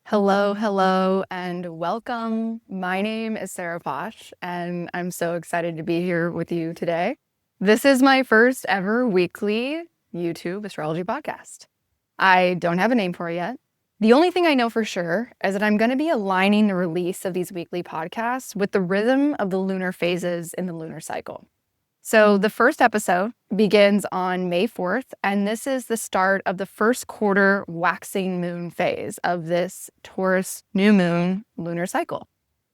Hello, hello, and welcome. My name is Sarah Posh, and I'm so excited to be here with you today. This is my first ever weekly YouTube astrology podcast. I don't have a name for it yet. The only thing I know for sure is that I'm going to be aligning the release of these weekly podcasts with the rhythm of the lunar phases in the lunar cycle. So the first episode begins on May 4th, and this is the start of the first quarter waxing moon phase of this Taurus new moon lunar cycle.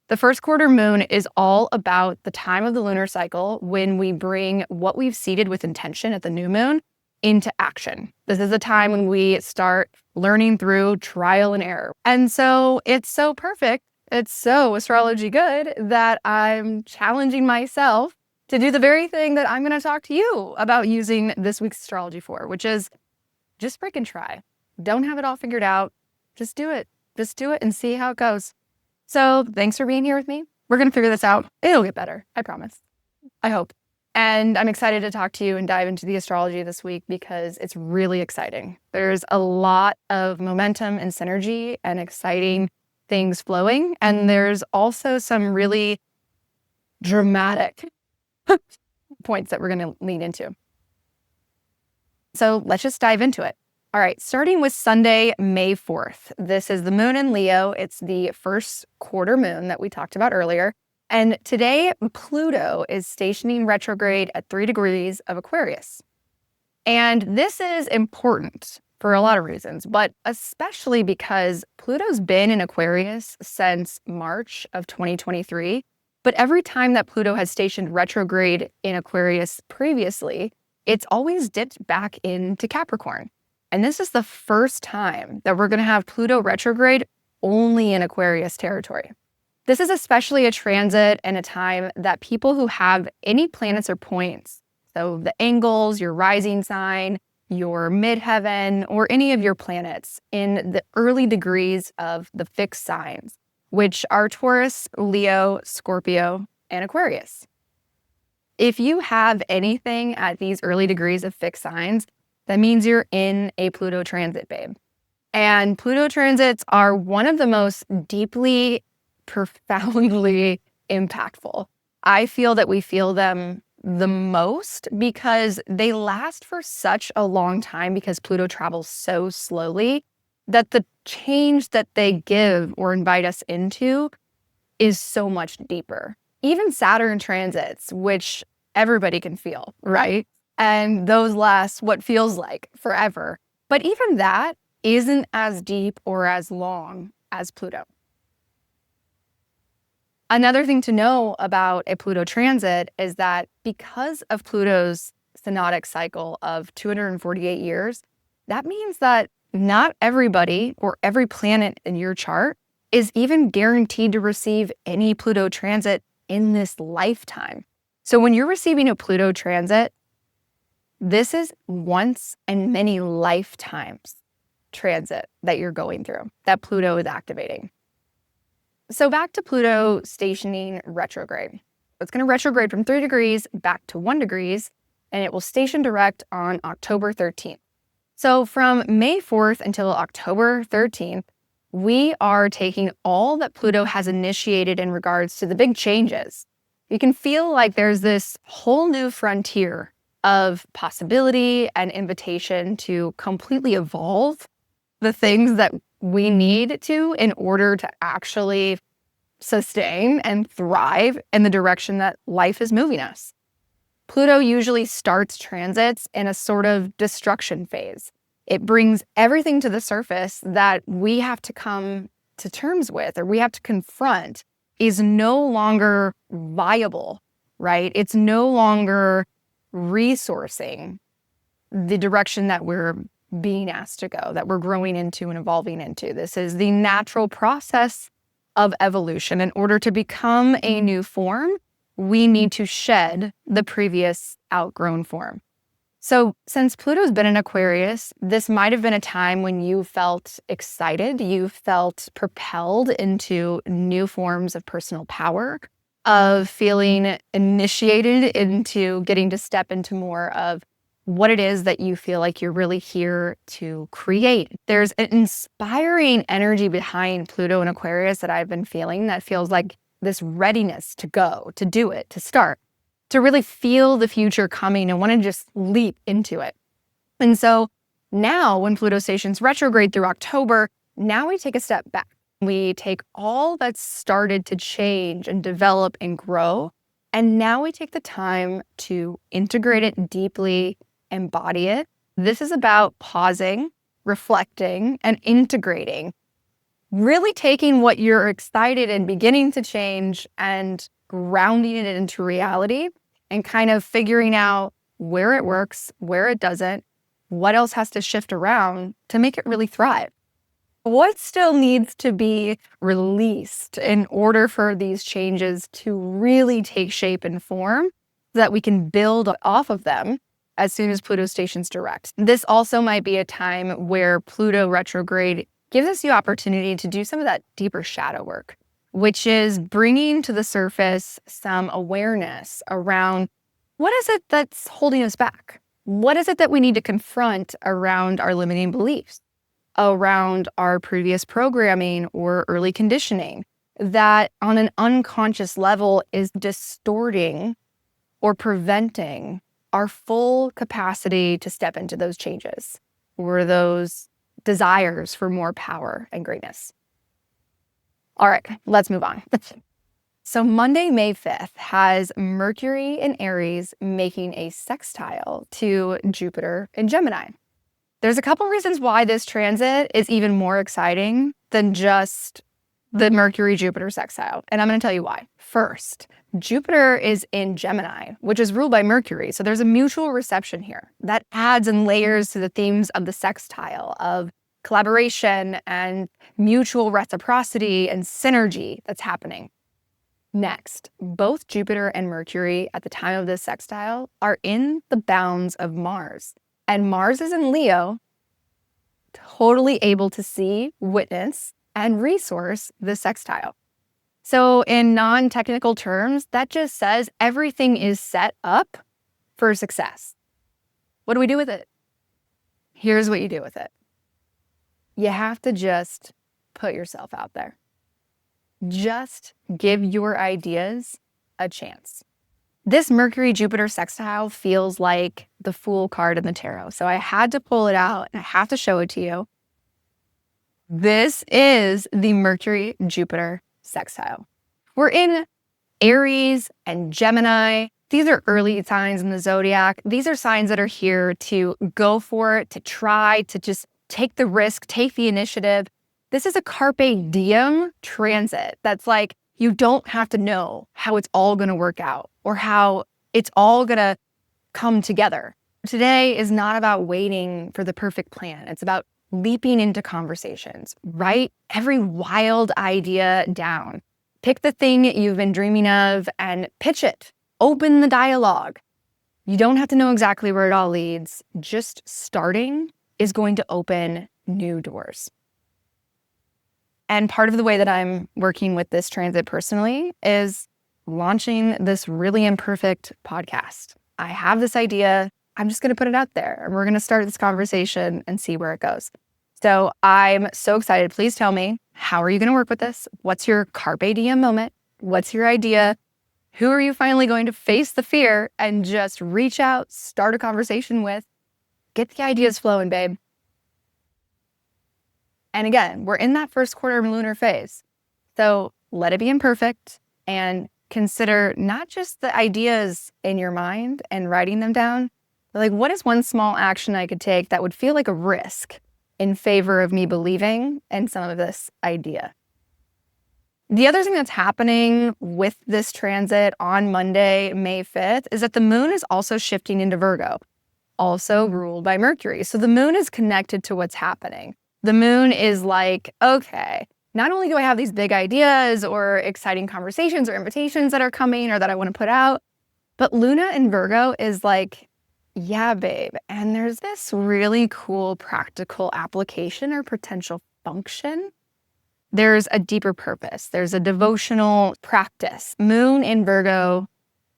The first quarter moon is all about the time of the lunar cycle when we bring what we've seeded with intention at the new moon into action. This is a time when we start learning through trial and error. And so it's so perfect, it's so astrology good that I'm challenging myself to do the very thing that I'm going to talk to you about using this week's astrology for, which is just freaking try. Don't have it all figured out. Just do it. Just do it and see how it goes. So thanks for being here with me. We're going to figure this out. It'll get better. I promise. I hope. And I'm excited to talk to you and dive into the astrology this week because it's really exciting. There's a lot of momentum and synergy and exciting things flowing. And there's also some really dramatic points that we're going to lean into. So let's just dive into it. All right, starting with Sunday, May 4th. This is the moon in Leo. It's the first quarter moon that we talked about earlier. And today, Pluto is stationing retrograde at 3 degrees of Aquarius. And this is important for a lot of reasons, but especially because Pluto's been in Aquarius since March of 2023. But every time that Pluto has stationed retrograde in Aquarius previously, it's always dipped back into Capricorn. And this is the first time that we're going to have Pluto retrograde only in Aquarius territory. This is especially a transit and a time that people who have any planets or points, so the angles, your rising sign, your midheaven, or any of your planets in the early degrees of the fixed signs, which are Taurus, Leo, Scorpio, and Aquarius. If you have anything at these early degrees of fixed signs, that means you're in a Pluto transit, babe. And Pluto transits are one of the most deeply, profoundly impactful. I feel that we feel them the most because they last for such a long time because Pluto travels so slowly that the change that they give or invite us into is so much deeper. Even Saturn transits, which everybody can feel, right? And those last what feels like forever. But even that isn't as deep or as long as Pluto. Another thing to know about a Pluto transit is that because of Pluto's synodic cycle of 248 years, that means that not everybody or every planet in your chart is even guaranteed to receive any Pluto transit in this lifetime. So when you're receiving a Pluto transit, this is once in many lifetimes transit that you're going through, that Pluto is activating. So back to Pluto stationing retrograde. It's going to retrograde from 3 degrees back to 1 degrees, and it will station direct on October 13th. So from May 4th until October 13th, we are taking all that Pluto has initiated in regards to the big changes. You can feel like there's this whole new frontier of possibility and invitation to completely evolve the things that we need to in order to actually sustain and thrive in the direction that life is moving us. Pluto usually starts transits in a sort of destruction phase. It brings everything to the surface that we have to come to terms with or we have to confront is no longer viable, right? It's no longer resourcing the direction that we're being asked to go, that we're growing into and evolving into. This is the natural process of evolution. In order to become a new form, we need to shed the previous outgrown form. So since Pluto's been in Aquarius, this might have been a time when you felt excited, you felt propelled into new forms of personal power, of feeling initiated into getting to step into more of what it is that you feel like you're really here to create. There's an inspiring energy behind Pluto and Aquarius that I've been feeling that feels like this readiness to go, to do it, to start, to really feel the future coming and want to just leap into it. And so now when Pluto stations retrograde through October, now we take a step back. We take all that's started to change and develop and grow, and now we take the time to integrate it deeply, embody it. This is about pausing, reflecting, and integrating. Really taking what you're excited and beginning to change and grounding it into reality and kind of figuring out where it works, where it doesn't, what else has to shift around to make it really thrive. What still needs to be released in order for these changes to really take shape and form so that we can build off of them as soon as Pluto stations direct. This also might be a time where Pluto retrograde gives us the opportunity to do some of that deeper shadow work, which is bringing to the surface some awareness around what is it that's holding us back? What is it that we need to confront around our limiting beliefs, around our previous programming or early conditioning that on an unconscious level is distorting or preventing our full capacity to step into those changes or those desires for more power and greatness. All right, let's move on. So Monday, May 5th has Mercury in Aries making a sextile to Jupiter in Gemini. There's a couple reasons why this transit is even more exciting than just the Mercury-Jupiter sextile, and I'm going to tell you why. First, Jupiter is in Gemini, which is ruled by Mercury, so there's a mutual reception here that adds and layers to the themes of the sextile of collaboration and mutual reciprocity and synergy that's happening. Next, both Jupiter and Mercury at the time of this sextile are in the bounds of Mars. And Mars is in Leo, totally able to see, witness, and resource the sextile. So in non-technical terms, that just says everything is set up for success. What do we do with it? Here's what you do with it. You have to just put yourself out there. Just give your ideas a chance. This Mercury-Jupiter sextile feels like the Fool card in the tarot. So I had to pull it out and I have to show it to you. This is the Mercury-Jupiter sextile. We're in Aries and Gemini. These are early signs in the zodiac. These are signs that are here to go for it, to try, to just take the risk, take the initiative. This is a carpe diem transit that's like, you don't have to know how it's all going to work out or how it's all going to come together. Today is not about waiting for the perfect plan. It's about leaping into conversations. Write every wild idea down. Pick the thing you've been dreaming of and pitch it. Open the dialogue. You don't have to know exactly where it all leads. Just starting is going to open new doors. And part of the way that I'm working with this transit personally is launching this really imperfect podcast. I have this idea. I'm just going to put it out there and we're going to start this conversation and see where it goes. So I'm so excited. Please tell me, how are you going to work with this? What's your carpe diem moment? What's your idea? Who are you finally going to face the fear and just reach out, start a conversation with? Get the ideas flowing, babe. And again, we're in that first quarter lunar phase. So let it be imperfect and consider not just the ideas in your mind and writing them down, but like, what is one small action I could take that would feel like a risk in favor of me believing in some of this idea? The other thing that's happening with this transit on Monday, May 5th, is that the moon is also shifting into Virgo, also ruled by Mercury. So the moon is connected to what's happening. The moon is like, okay, not only do I have these big ideas or exciting conversations or invitations that are coming or that I want to put out, but Luna in Virgo is like, yeah, babe. And there's this really cool practical application or potential function. There's a deeper purpose. There's a devotional practice. Moon in Virgo,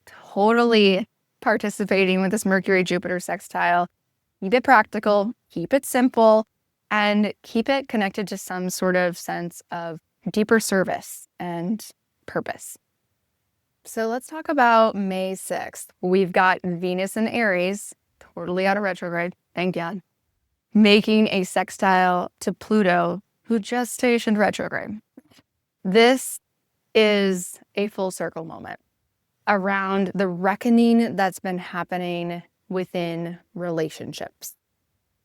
totally participating with this Mercury-Jupiter sextile. Keep it practical, keep it simple, and keep it connected to some sort of sense of deeper service and purpose. So let's talk about May 6th. We've got Venus in Aries, totally out of retrograde, thank God, making a sextile to Pluto, who just stationed retrograde. This is a full circle moment around the reckoning that's been happening within relationships.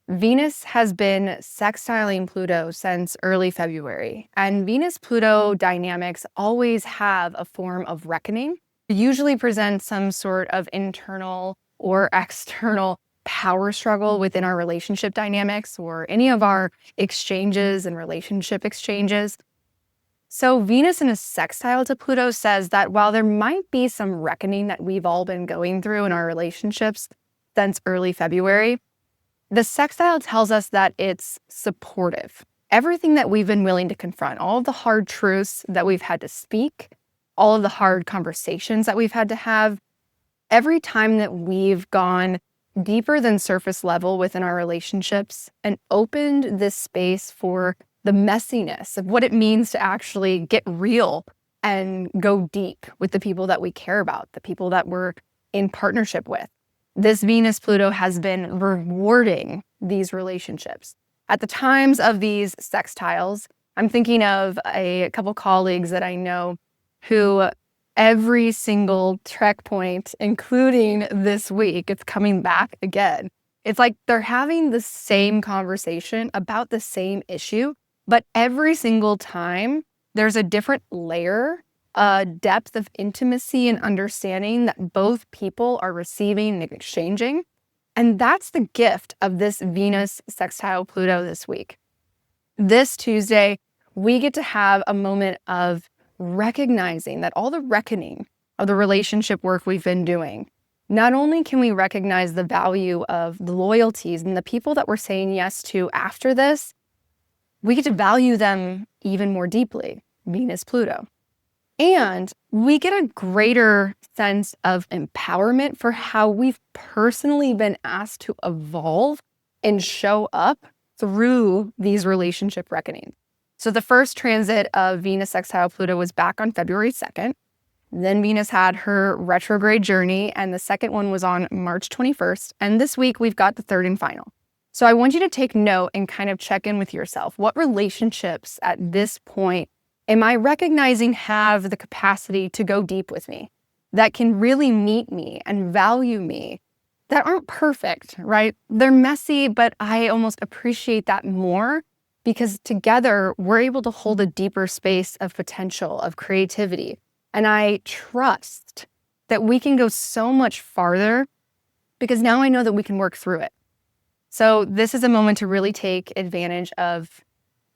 Venus has been sextiling Pluto since early February, and Venus-Pluto dynamics always have a form of reckoning. It usually presents some sort of internal or external power struggle within our relationship dynamics or any of our exchanges and relationship exchanges. So Venus in a sextile to Pluto says that while there might be some reckoning that we've all been going through in our relationships since early February, the sextile tells us that it's supportive. Everything that we've been willing to confront, all of the hard truths that we've had to speak, all of the hard conversations that we've had to have, every time that we've gone deeper than surface level within our relationships and opened this space for the messiness of what it means to actually get real and go deep with the people that we care about, the people that we're in partnership with. This Venus-Pluto has been rewarding these relationships. At the times of these sextiles, I'm thinking of a couple colleagues that I know who every single trek point, including this week, it's coming back again. It's like they're having the same conversation about the same issue, but every single time there's a different layer, a depth of intimacy and understanding that both people are receiving and exchanging. And that's the gift of this Venus sextile Pluto this week. This Tuesday, we get to have a moment of recognizing that all the reckoning of the relationship work we've been doing, not only can we recognize the value of the loyalties and the people that we're saying yes to after this, we get to value them even more deeply, Venus-Pluto. And we get a greater sense of empowerment for how we've personally been asked to evolve and show up through these relationship reckonings. So the first transit of Venus sextile Pluto was back on February 2nd. Then Venus had her retrograde journey, and the second one was on March 21st. And this week we've got the third and final. So I want you to take note and kind of check in with yourself. What relationships at this point am I recognizing have the capacity to go deep with me, that can really meet me and value me, that aren't perfect, right? They're messy, but I almost appreciate that more because together we're able to hold a deeper space of potential, of creativity. And I trust that we can go so much farther because now I know that we can work through it. So this is a moment to really take advantage of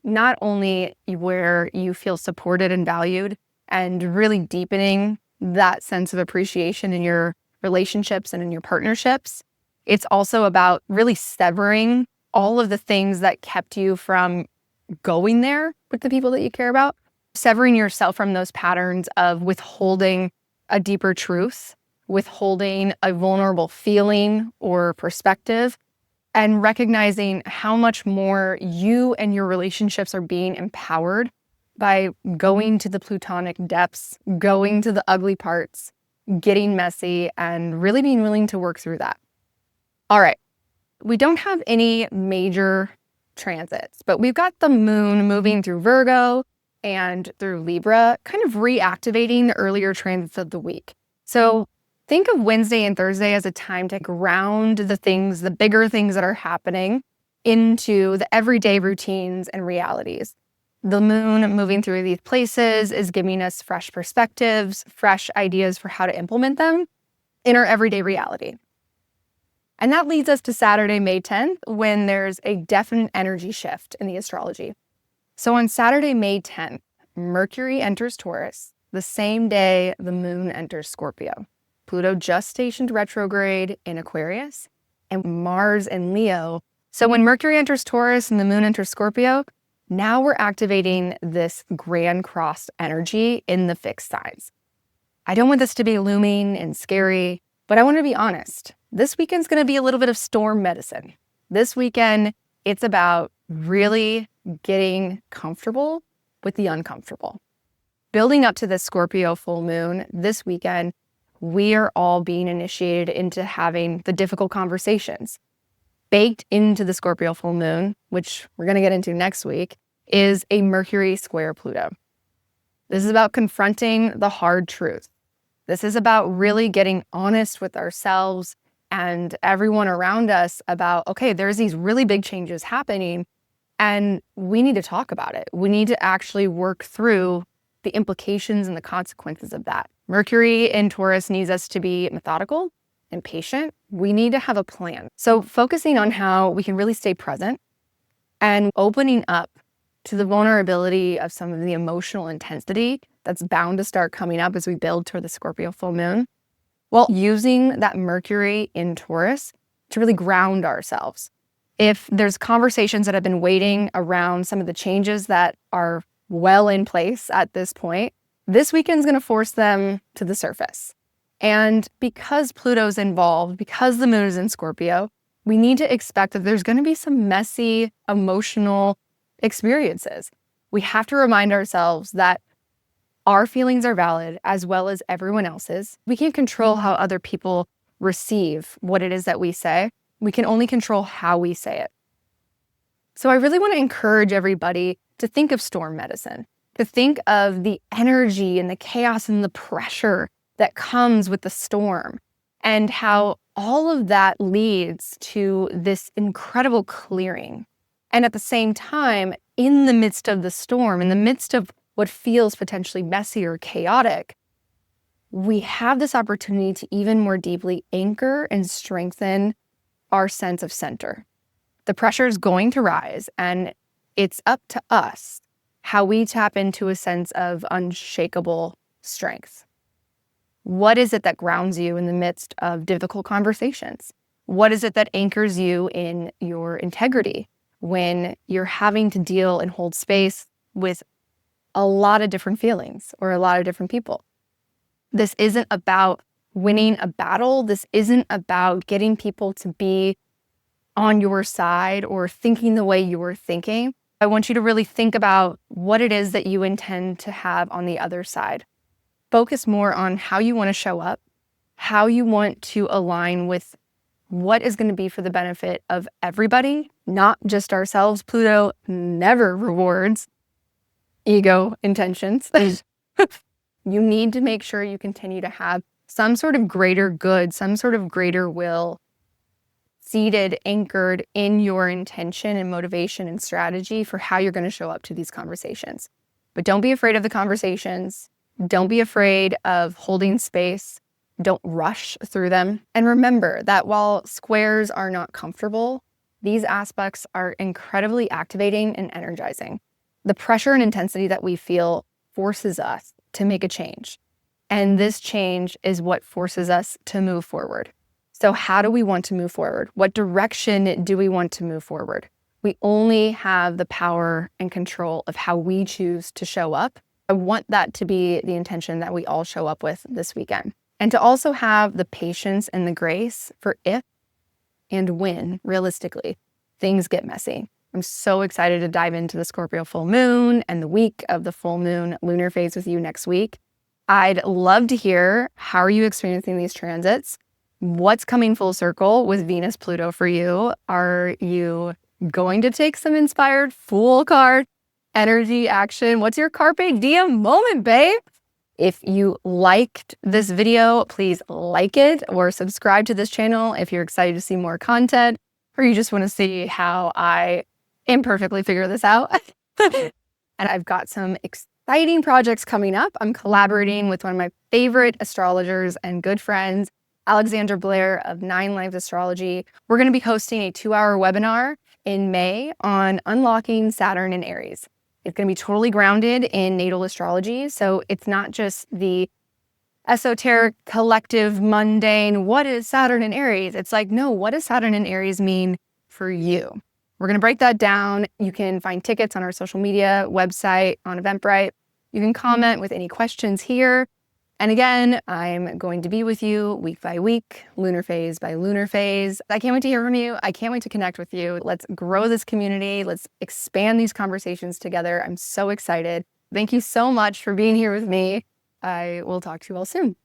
not only where you feel supported and valued and really deepening that sense of appreciation in your relationships and in your partnerships. It's also about really severing all of the things that kept you from going there with the people that you care about, severing yourself from those patterns of withholding a deeper truth, withholding a vulnerable feeling or perspective, and recognizing how much more you and your relationships are being empowered by going to the plutonic depths, going to the ugly parts, getting messy, and really being willing to work through that. All right, we don't have any major transits, but we've got the moon moving through Virgo and through Libra, kind of reactivating the earlier transits of the week. So think of Wednesday and Thursday as a time to ground the things, the bigger things that are happening into the everyday routines and realities. The moon moving through these places is giving us fresh perspectives, fresh ideas for how to implement them in our everyday reality. And that leads us to Saturday, May 10th, when there's a definite energy shift in the astrology. So on Saturday, May 10th, Mercury enters Taurus, the same day the moon enters Scorpio. Pluto just stationed retrograde in Aquarius, and Mars in Leo. So when Mercury enters Taurus and the moon enters Scorpio, now we're activating this grand cross energy in the fixed signs. I don't want this to be looming and scary. But I want to be honest. This weekend's going to be a little bit of storm medicine. This weekend, it's about really getting comfortable with the uncomfortable. Building up to this Scorpio full moon this weekend, we are all being initiated into having the difficult conversations. Baked into the Scorpio full moon, which we're going to get into next week, is a Mercury square Pluto. This is about confronting the hard truth. This is about really getting honest with ourselves and everyone around us about, okay, there's these really big changes happening and we need to talk about it. We need to actually work through the implications and the consequences of that. Mercury in Taurus needs us to be methodical and patient. We need to have a plan. So focusing on how we can really stay present and opening up to the vulnerability of some of the emotional intensity that's bound to start coming up as we build toward the Scorpio full moon, while using that Mercury in Taurus to really ground ourselves. If there's conversations that have been waiting around some of the changes that are well in place at this point, this weekend's going to force them to the surface. And because Pluto's involved, because the moon is in Scorpio, we need to expect that there's going to be some messy, emotional experiences. We have to remind ourselves that our feelings are valid as well as everyone else's. We can't control how other people receive what it is that we say. We can only control how we say it. So I really want to encourage everybody to think of storm medicine, to think of the energy and the chaos and the pressure that comes with the storm and how all of that leads to this incredible clearing. And at the same time, in the midst of the storm, in the midst of what feels potentially messy or chaotic, we have this opportunity to even more deeply anchor and strengthen our sense of center. The pressure is going to rise, and it's up to us how we tap into a sense of unshakable strength. What is it that grounds you in the midst of difficult conversations? What is it that anchors you in your integrity when you're having to deal and hold space with a lot of different feelings or a lot of different people? This isn't about winning a battle. This isn't about getting people to be on your side or thinking the way you were thinking. I want you to really think about what it is that you intend to have on the other side. Focus more on how you want to show up, how you want to align with what is going to be for the benefit of everybody, not just ourselves. Pluto never rewards ego intentions. You need to make sure you continue to have some sort of greater good, some sort of greater will seated, anchored in your intention and motivation and strategy for how you're going to show up to these conversations. But don't be afraid of the conversations. Don't be afraid of holding space. Don't rush through them. And remember that while squares are not comfortable, these aspects are incredibly activating and energizing. The pressure and intensity that we feel forces us to make a change. And this change is what forces us to move forward. So how do we want to move forward? What direction do we want to move forward? We only have the power and control of how we choose to show up. I want that to be the intention that we all show up with this weekend. And to also have the patience and the grace for if and when, realistically, things get messy. I'm so excited to dive into the Scorpio full moon and the week of the full moon lunar phase with you next week. I'd love to hear, how are you experiencing these transits? What's coming full circle with Venus-Pluto for you? Are you going to take some inspired Fool card energy action? What's your Carpe Diem moment, babe? If you liked this video, please like it or subscribe to this channel if you're excited to see more content or you just want to see how I imperfectly figure this out. And I've got some exciting projects coming up. I'm collaborating with one of my favorite astrologers and good friends, Alexandra Blair of Lives Astrology. We're going to be hosting a 2-hour webinar in May on unlocking Saturn and Aries. It's going to be totally grounded in natal astrology. So it's not just the esoteric, collective, mundane, what is Saturn and Aries? It's like, no, what does Saturn and Aries mean for you? We're going to break that down. You can find tickets on our social media website, on Eventbrite. You can comment with any questions here. And again, I'm going to be with you week by week, lunar phase by lunar phase. I can't wait to hear from you. I can't wait to connect with you. Let's grow this community. Let's expand these conversations together. I'm so excited. Thank you so much for being here with me. I will talk to you all soon.